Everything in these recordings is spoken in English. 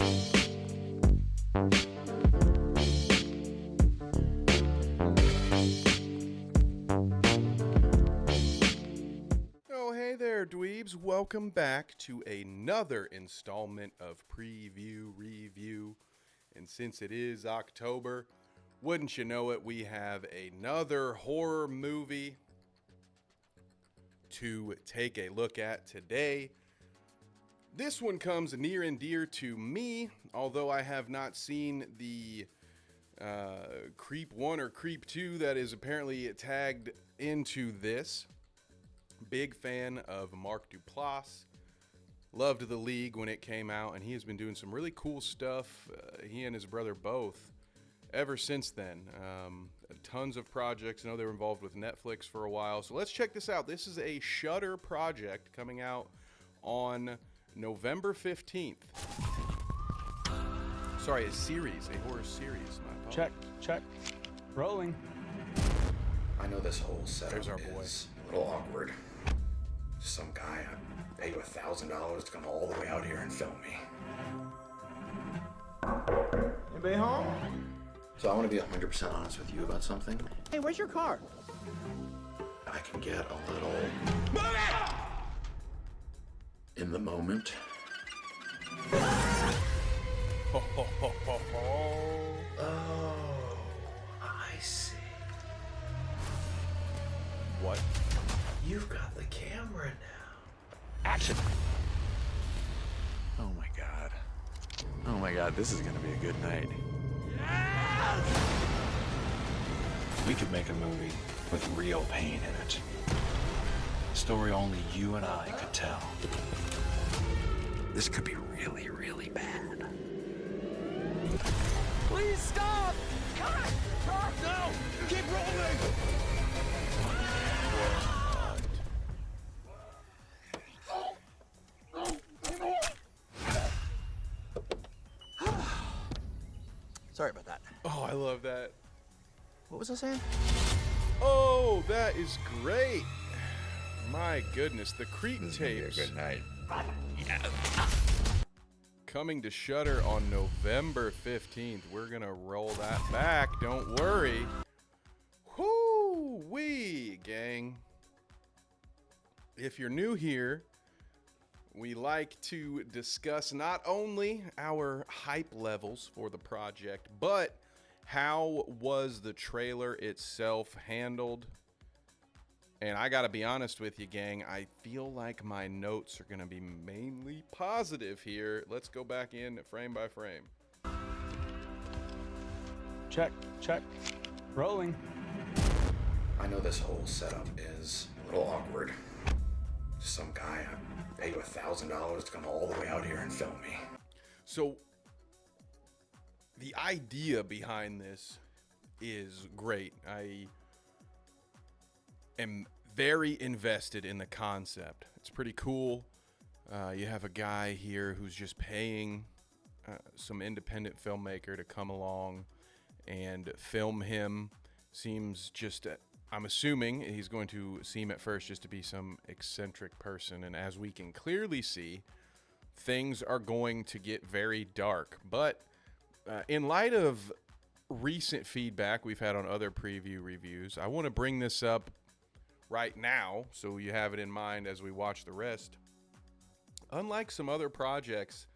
Oh, hey there, dweebs. Welcome back to another installment of Preview Review. And since it is October, wouldn't you know it, we have another horror movie to take a look at today. This one comes near and dear to me, although I have not seen the Creep 1 or Creep 2 that is apparently tagged into this. Big fan of Mark Duplass. Loved The League when it came out, and he has been doing some really cool stuff, he and his brother both, ever since then. Tons of projects. I know they were involved with Netflix for a while. So let's check this out. This is a Shudder project coming out on November 15th. Sorry, a series, a horror series. My apologies. Check. Rolling. I know this whole setup There's our boy. is a little awkward. Some guy, I pay you $1,000 to come all the way out here and film me. Anybody home? So I want to be 100% honest with you about something. Hey, where's your car? I can get a little... in the moment. Oh, I see. What? You've got the camera now. Action. Oh my god. Oh my god, this is gonna be a good night. We could make a movie with real pain in it. A story only you and I could tell. This could be really, really bad. Please stop! Cut! No! Keep rolling! Sorry about that. Oh, I love that. What was I saying? Oh, that is great. My goodness, the Creep tapes. Good night. Coming to Shudder on November 15th. We're going to roll that back. Don't worry. Whoo-wee, gang. If you're new here, we like to discuss not only our hype levels for the project, but how was the trailer itself handled. And I gotta be honest with you, gang, I feel like my notes are gonna be mainly positive here. Let's go back in frame by frame. Check. Rolling. I know this whole setup is a little awkward. Some guy, I pay you $1,000 to come all the way out here and film me. So the idea behind this is great. I am very invested in the concept. It's pretty cool. You have a guy here who's just paying some independent filmmaker to come along and film him. Seems just, I'm assuming he's going to seem at first just to be some eccentric person. And as we can clearly see, things are going to get very dark. But in light of recent feedback we've had on other preview reviews, I want to bring this up right now so you have it in mind as we watch the rest. Unlike some other projects,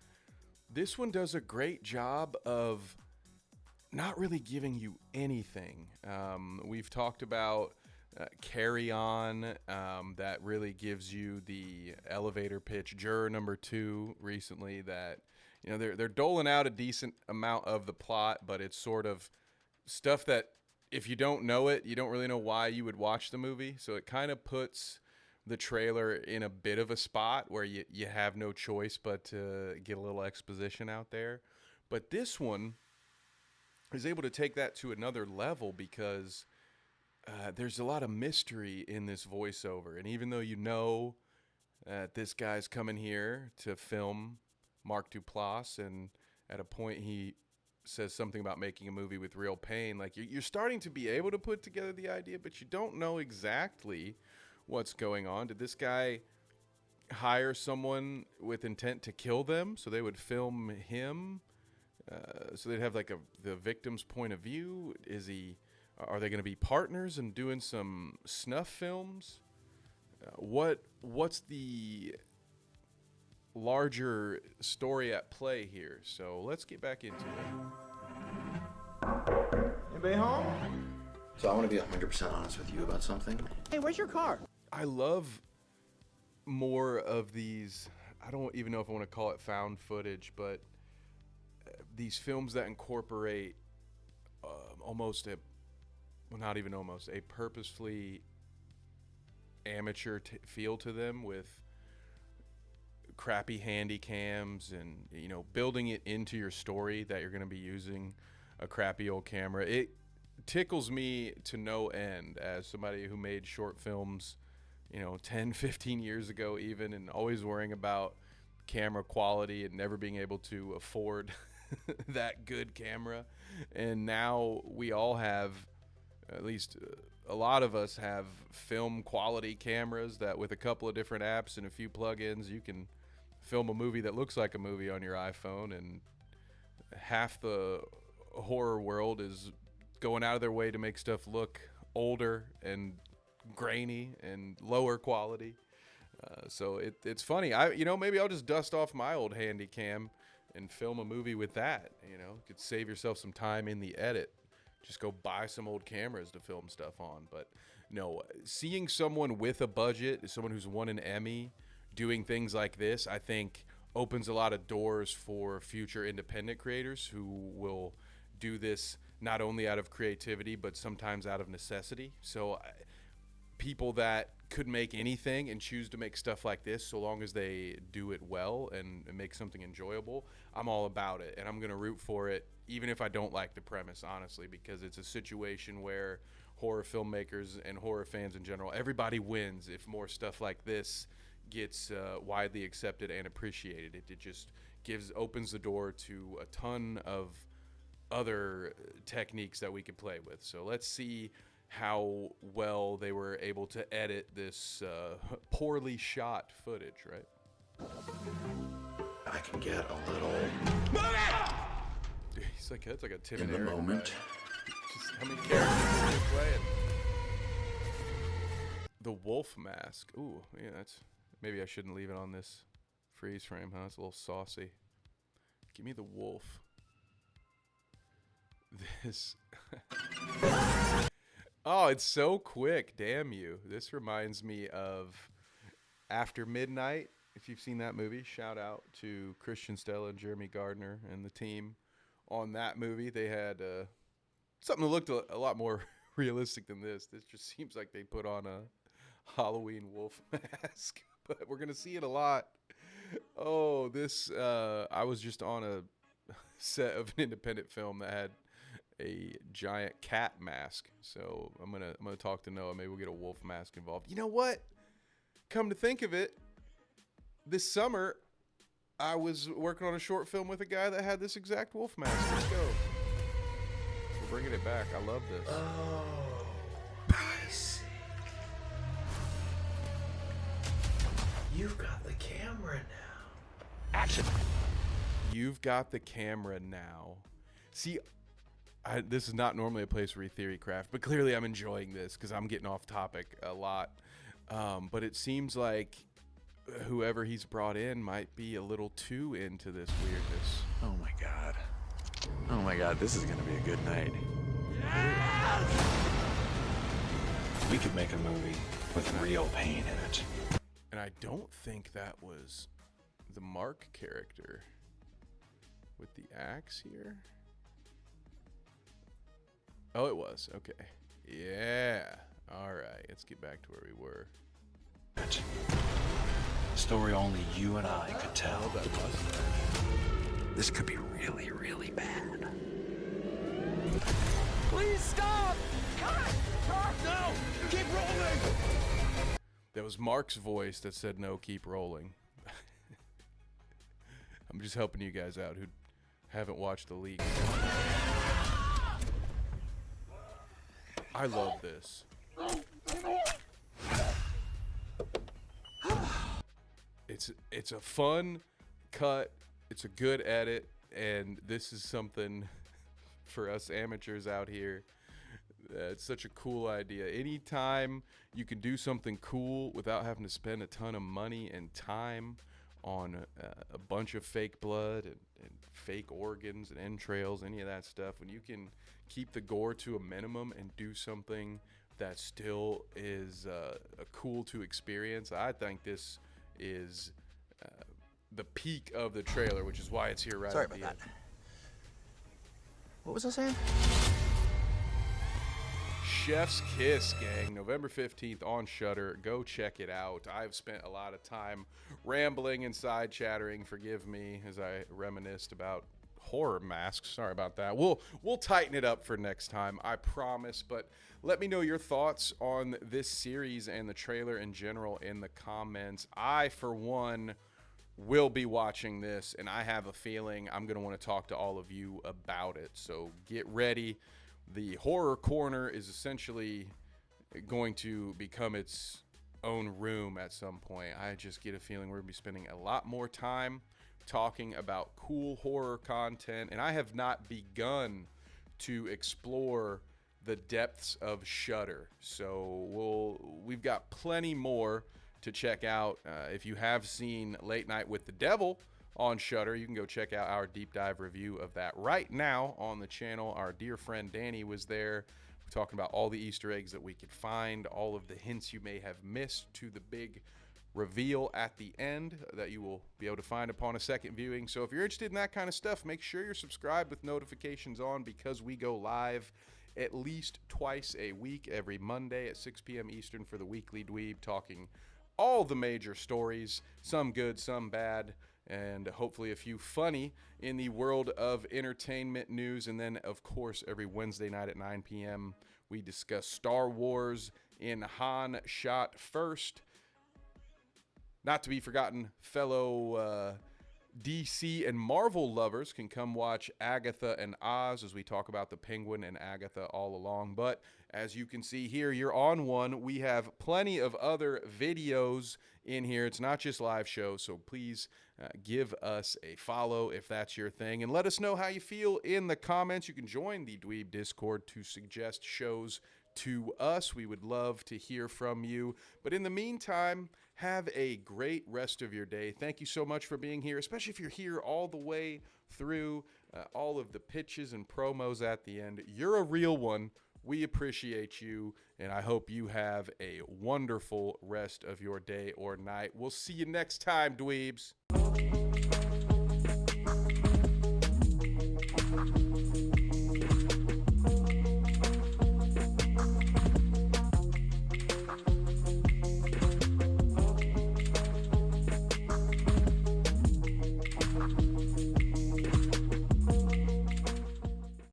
this one does a great job of not really giving you anything. We've talked about Carry On, that really gives you the elevator pitch. Juror number 2 recently, that they're doling out a decent amount of the plot, but it's sort of stuff that if you don't know it, you don't really know why you would watch the movie. So it kind of puts the trailer in a bit of a spot where you have no choice but to get a little exposition out there. But this one is able to take that to another level because there's a lot of mystery in this voiceover. And even though this guy's coming here to film Mark Duplass, and at a point he says something about making a movie with real pain, like you're starting to be able to put together the idea, but you don't know exactly what's going on. Did this guy hire someone with intent to kill them, so they would film him. So they'd have like the victim's point of view. Are they going to be partners and doing some snuff films? What's the larger story at play here? So let's get back into it. Anybody home? So I want to be 100% honest with you about something. Hey, where's your car? I love more of these. I don't even know if I want to call it found footage, but these films that incorporate not even almost, a purposefully amateur feel to them with crappy handy cams and, you know, building it into your story that you're going to be using a crappy old camera. It tickles me to no end as somebody who made short films, you know, 10, 15 years ago even, and always worrying about camera quality and never being able to afford that good camera. And now we all have, at least a lot of us have, film quality cameras that with a couple of different apps and a few plugins, you can film a movie that looks like a movie on your iPhone. And half the horror world is going out of their way to make stuff look older and grainy and lower quality. So it's funny. Maybe I'll just dust off my old handy cam and film a movie with that. You know, could save yourself some time in the edit. Just go buy some old cameras to film stuff on. But no, seeing someone with a budget, someone who's won an Emmy, doing things like this, I think opens a lot of doors for future independent creators who will do this not only out of creativity, but sometimes out of necessity. So people that could make anything and choose to make stuff like this, so long as they do it well and make something enjoyable, I'm all about it. And I'm going to root for it, even if I don't like the premise, honestly, because it's a situation where horror filmmakers and horror fans in general, everybody wins if more stuff like this gets widely accepted and appreciated. It just opens the door to a ton of other techniques that we could play with. So let's see how well they were able to edit this poorly shot footage, right? I can get a little Dude, he's like, that's like a Tim in and the Eric moment. guy. Just how many characters are they playing? The wolf mask. Ooh, yeah, maybe I shouldn't leave it on this freeze frame, huh? It's a little saucy. Give me the wolf. This. Oh, it's so quick. Damn you. This reminds me of After Midnight. If you've seen that movie, shout out to Christian Stella and Jeremy Gardner and the team on that movie. They had something that looked a lot more realistic than this. This just seems like they put on a Halloween wolf mask, but we're going to see it a lot. Oh, this, I was just on a set of an independent film that had a giant cat mask. So I'm gonna talk to Noah. Maybe we'll get a wolf mask involved. You know what? Come to think of it, this summer I was working on a short film with a guy that had this exact wolf mask. Let's go. We're bringing it back. I love this. Oh, I see. You've got the camera now. Action. You've got the camera now. See, this is not normally a place for theory craft, but clearly I'm enjoying this because I'm getting off topic a lot. But it seems like whoever he's brought in might be a little too into this weirdness. Oh my god. Oh my god, this is gonna be a good night. We could make a movie with real pain in it. And I don't think that was the Mark character with the axe here. Oh, it was. Okay. Yeah. All right. Let's get back to where we were. A story only you and I could tell. That mustache. This could be really, really bad. Please stop! Cut! No! Keep rolling! That was Mark's voice that said no, keep rolling. I'm just helping you guys out who haven't watched the leak. I love this. it's a fun cut. It's a good edit, and this is something for us amateurs out here. It's such a cool idea. Anytime you can do something cool without having to spend a ton of money and time on a bunch of fake blood and fake organs and entrails, any of that stuff, when you can keep the gore to a minimum and do something that still is cool to experience, I think this is the peak of the trailer, which is why it's here right Sorry at the about end. that. What was I saying? Chef's Kiss, gang, November 15th on Shudder. Go check it out. I've spent a lot of time rambling and side chattering. Forgive me as I reminisced about horror masks. Sorry about that. We'll tighten it up for next time, I promise. But let me know your thoughts on this series and the trailer in general in the comments. I, for one, will be watching this, and I have a feeling I'm going to want to talk to all of you about it. So get ready. The horror corner is essentially going to become its own room at some point. I just get a feeling we're going to be spending a lot more time talking about cool horror content, and I have not begun to explore the depths of Shudder. So we've got plenty more to check out. If you have seen Late Night with the Devil on Shudder, you can go check out our deep dive review of that right now on the channel. Our dear friend Danny was there talking about all the Easter eggs that we could find, all of the hints you may have missed to the big reveal at the end that you will be able to find upon a second viewing. So if you're interested in that kind of stuff, make sure you're subscribed with notifications on, because we go live at least twice a week, every Monday at 6 p.m. Eastern for the Weekly Dweeb, talking all the major stories, some good, some bad, and hopefully a few funny in the world of entertainment news. And then, of course, every Wednesday night at 9 p.m., we discuss Star Wars in Han Shot First. Not to be forgotten, fellow DC and Marvel lovers can come watch Agatha and Oz as we talk about the Penguin and Agatha all along. But as you can see here, you're on one. We have plenty of other videos in here. It's not just live shows, so please give us a follow if that's your thing. And let us know how you feel in the comments. You can join the Dweeb Discord to suggest shows to us. We would love to hear from you. But in the meantime, have a great rest of your day. Thank you so much for being here, especially if you're here all the way through all of the pitches and promos at the end. You're a real one. We appreciate you, and I hope you have a wonderful rest of your day or night. We'll see you next time, dweebs.